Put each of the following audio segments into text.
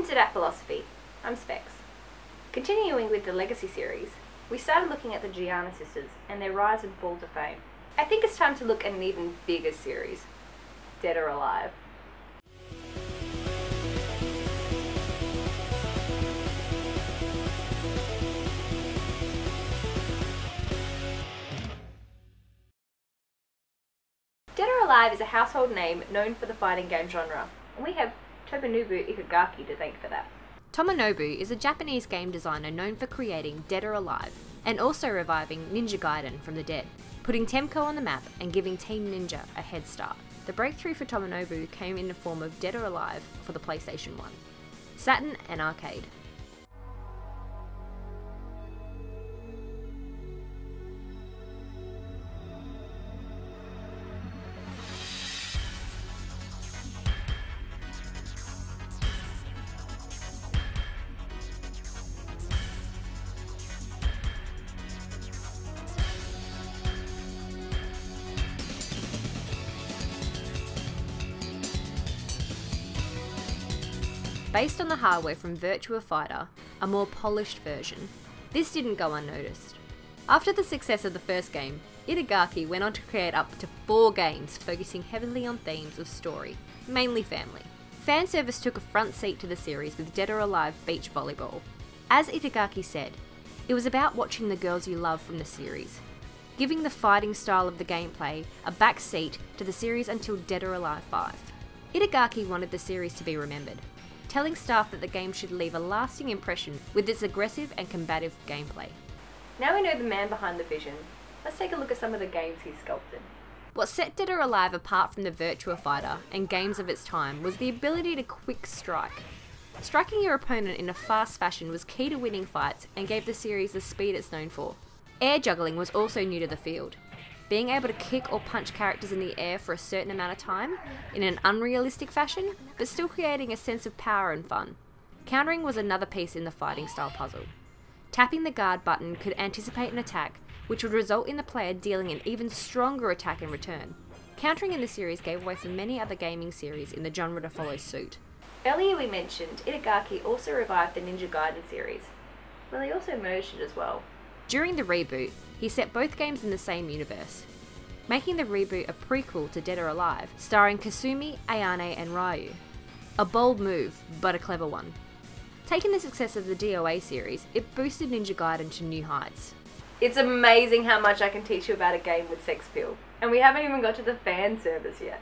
to that philosophy, I'm Specs. Continuing with the Legacy series, we started looking at the Gianna sisters and their rise and fall to fame. I think it's time to look at an even bigger series, Dead or Alive. Dead or Alive is a household name known for the fighting game genre, and we have Tomonobu Itagaki to thank for that. Tomonobu is a Japanese game designer known for creating Dead or Alive, and also reviving Ninja Gaiden from the dead, putting Temco on the map and giving Team Ninja a head start. The breakthrough for Tomonobu came in the form of Dead or Alive for the PlayStation 1, Saturn and Arcade. Based on the hardware from Virtua Fighter, a more polished version, this didn't go unnoticed. After the success of the first game, Itagaki went on to create up to 4 games focusing heavily on themes of story, mainly family. Fan service took a front seat to the series with Dead or Alive Beach Volleyball. As Itagaki said, it was about watching the girls you love from the series, giving the fighting style of the gameplay a back seat to the series until Dead or Alive 5. Itagaki wanted the series to be remembered, telling staff that the game should leave a lasting impression with its aggressive and combative gameplay. Now we know the man behind the vision, let's take a look at some of the games he sculpted. What set Dead or Alive apart from the Virtua Fighter and games of its time was the ability to quick strike. Striking your opponent in a fast fashion was key to winning fights and gave the series the speed it's known for. Air juggling was also new to the field. Being able to kick or punch characters in the air for a certain amount of time, in an unrealistic fashion, but still creating a sense of power and fun. Countering was another piece in the fighting style puzzle. Tapping the guard button could anticipate an attack, which would result in the player dealing an even stronger attack in return. Countering in the series gave way for many other gaming series in the genre to follow suit. Earlier we mentioned Itagaki also revived the Ninja Gaiden series. Well, he also merged it as well. During the reboot, he set both games in the same universe, making the reboot a prequel to Dead or Alive, starring Kasumi, Ayane and Ryu. A bold move, but a clever one. Taking the success of the DOA series, it boosted Ninja Gaiden to new heights. It's amazing how much I can teach you about a game with sex appeal, and we haven't even got to the fan service yet.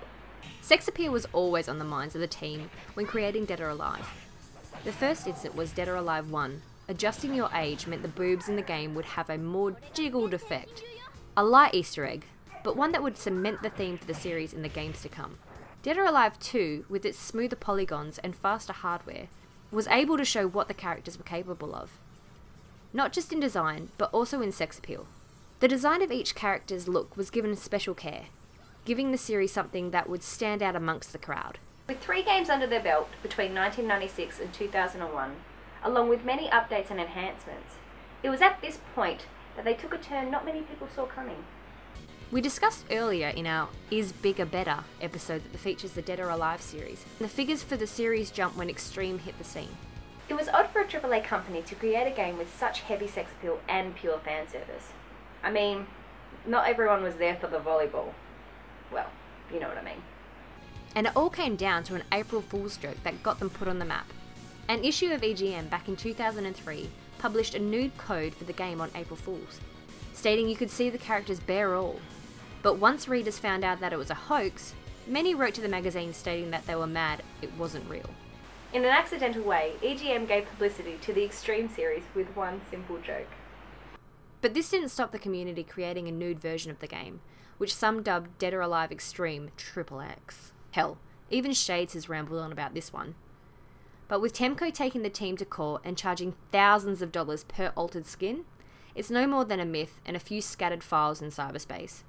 Sex appeal was always on the minds of the team when creating Dead or Alive. The first instance was Dead or Alive 1. Adjusting your age meant the boobs in the game would have a more jiggled effect. A light Easter egg, but one that would cement the theme for the series in the games to come. Dead or Alive 2, with its smoother polygons and faster hardware, was able to show what the characters were capable of. Not just in design, but also in sex appeal. The design of each character's look was given special care, giving the series something that would stand out amongst the crowd. With 3 games under their belt between 1996 and 2001, along with many updates and enhancements, it was at this point that they took a turn not many people saw coming. We discussed earlier in our Is Bigger Better episode that features the Dead or Alive series, and the figures for the series jump when Extreme hit the scene. It was odd for a AAA company to create a game with such heavy sex appeal and pure fan service. I mean, not everyone was there for the volleyball. Well, you know what I mean. And it all came down to an April Fool's joke that got them put on the map. An issue of EGM back in 2003 published a nude code for the game on April Fools, stating you could see the characters bare all. But once readers found out that it was a hoax, many wrote to the magazine stating that they were mad it wasn't real. In an accidental way, EGM gave publicity to the Extreme series with one simple joke. But this didn't stop the community creating a nude version of the game, which some dubbed Dead or Alive Extreme XXX. Hell, even Shades has rambled on about this one. But with Temco taking the team to court and charging thousands of dollars per altered skin, it's no more than a myth and a few scattered files in cyberspace.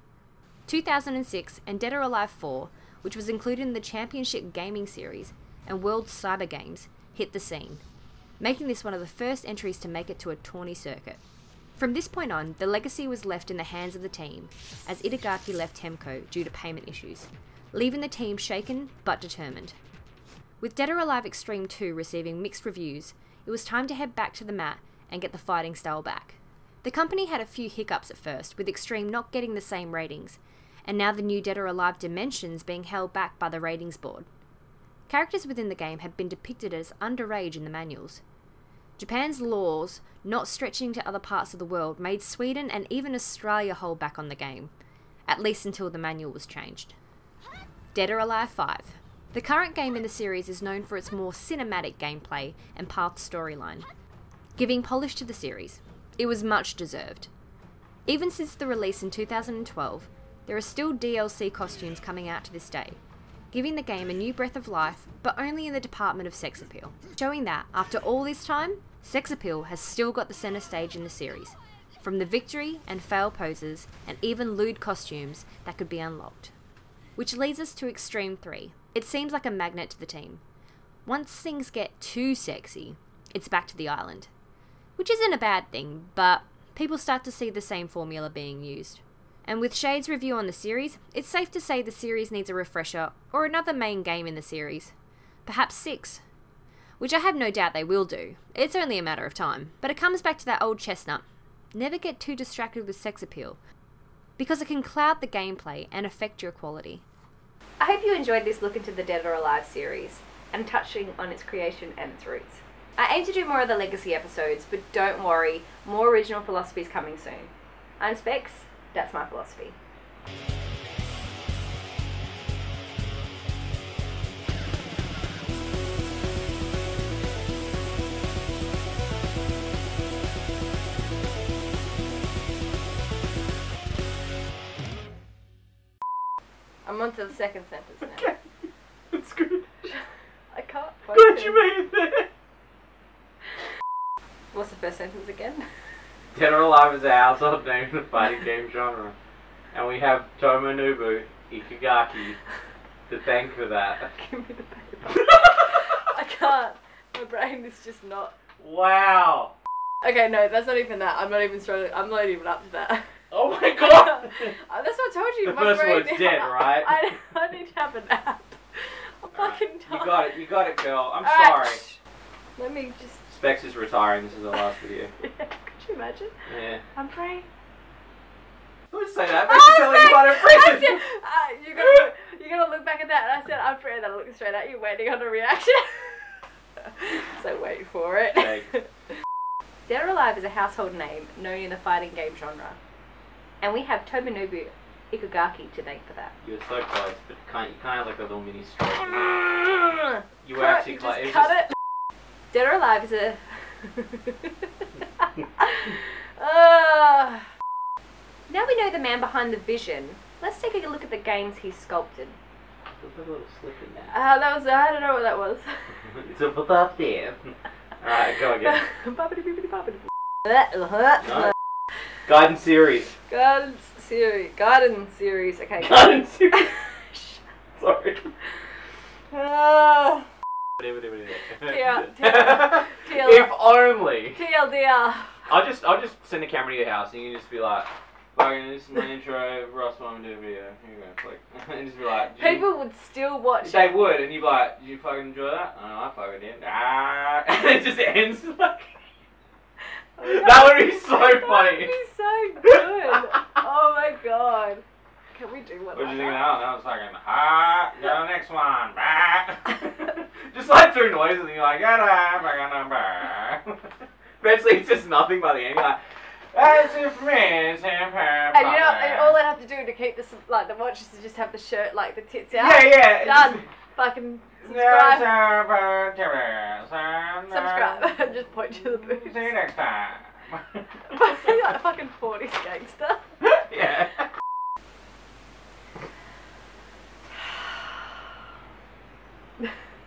2006 and Dead or Alive 4, which was included in the Championship Gaming Series and World Cyber Games, hit the scene, making this one of the first entries to make it to a tourney circuit. From this point on, the legacy was left in the hands of the team, as Itagaki left Temco due to payment issues, leaving the team shaken but determined. With Dead or Alive Extreme 2 receiving mixed reviews, it was time to head back to the mat and get the fighting style back. The company had a few hiccups at first, with Extreme not getting the same ratings, and now the new Dead or Alive Dimensions being held back by the ratings board. Characters within the game had been depicted as underage in the manuals. Japan's laws, not stretching to other parts of the world, made Sweden and even Australia hold back on the game, at least until the manual was changed. Dead or Alive 5. The current game in the series is known for its more cinematic gameplay and path storyline, giving polish to the series. It was much deserved. Even since the release in 2012, there are still DLC costumes coming out to this day, giving the game a new breath of life, but only in the department of sex appeal, showing that, after all this time, sex appeal has still got the centre stage in the series, from the victory and fail poses and even lewd costumes that could be unlocked. Which leads us to Extreme 3. It seems like a magnet to the team. Once things get too sexy, it's back to the island. Which isn't a bad thing, but people start to see the same formula being used. And with Shade's review on the series, it's safe to say the series needs a refresher or another main game in the series. Perhaps 6. Which I have no doubt they will do. It's only a matter of time. But it comes back to that old chestnut. Never get too distracted with sex appeal, because it can cloud the gameplay and affect your quality. I hope you enjoyed this look into the Dead or Alive series and touching on its creation and its roots. I aim to do more of the legacy episodes, but don't worry, more original philosophies coming soon. I'm Specs, that's my philosophy. I'm on to the second sentence now. Okay. It's good. I can't Good you made it. What's the first sentence again? Dead or Alive is a household name in the fighting game genre. And we have Tomonobu Ikagaki to thank for that. Give me the paper. I can't. My brain is just not. Wow. Okay, no, that's not even that. I'm not even struggling. I'm not even up to that. Oh my god. That's what I told you. The my first brain word's dead, right? I need to have a nap. I'm fucking tired. You got it, girl. I'm Alright, sorry. Let me just. Specs is retiring. This is the last video. Yeah, could you imagine? Yeah. I'm praying. Who would say that? Makes you sound like you got in prison. You're gonna look back at that, and I said, I'm praying that I look straight at you, waiting on a reaction. So wait for it. Okay. Dead or Alive is a household name known in the fighting game genre, and we have Tomonobu Ikagaki to thank for that. You were so close, but you kind of have like a little mini stroke. You were Cut, actually you close. just cut it. Dead or Alive is a. Now we know the man behind the vision. Let's take a look at the games he's sculpted. There's a little slip in there. That was. I don't know what that was. It's a put up there. Alright, go again. No. Gaiden series. Garden series. Okay. Gaiden series. Sorry. If only. TLDR. I'll just send a camera to your house and you can just be like, fucking, this is my intro, Ross wanted to do a video. Here you go, click. And just be like, People would still watch they it. would, and you'd be like, did you fucking enjoy that? Oh, I fucking did. Ah, and it just ends like. That would be so funny. That would be so good. Oh my god. Can we do one What did like you think of that? that? That was fucking, go to the next one. Just like through noises, and you're like, eventually it's just nothing by the end. You're like, that's it for me. And you know, and all I'd have to do to keep the watchers to just have the shirt, like the tits out. Yeah. Done. Fucking subscribe. Subscribe. Just point to the boobs. See you next time. Like a fucking 40s gangster. Yeah.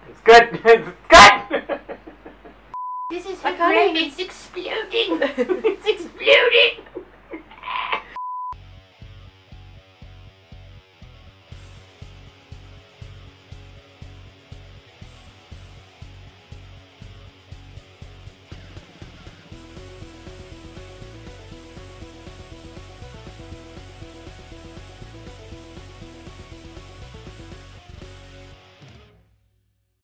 It's good. It's good. This is her brain. It's exploding. It's exploding.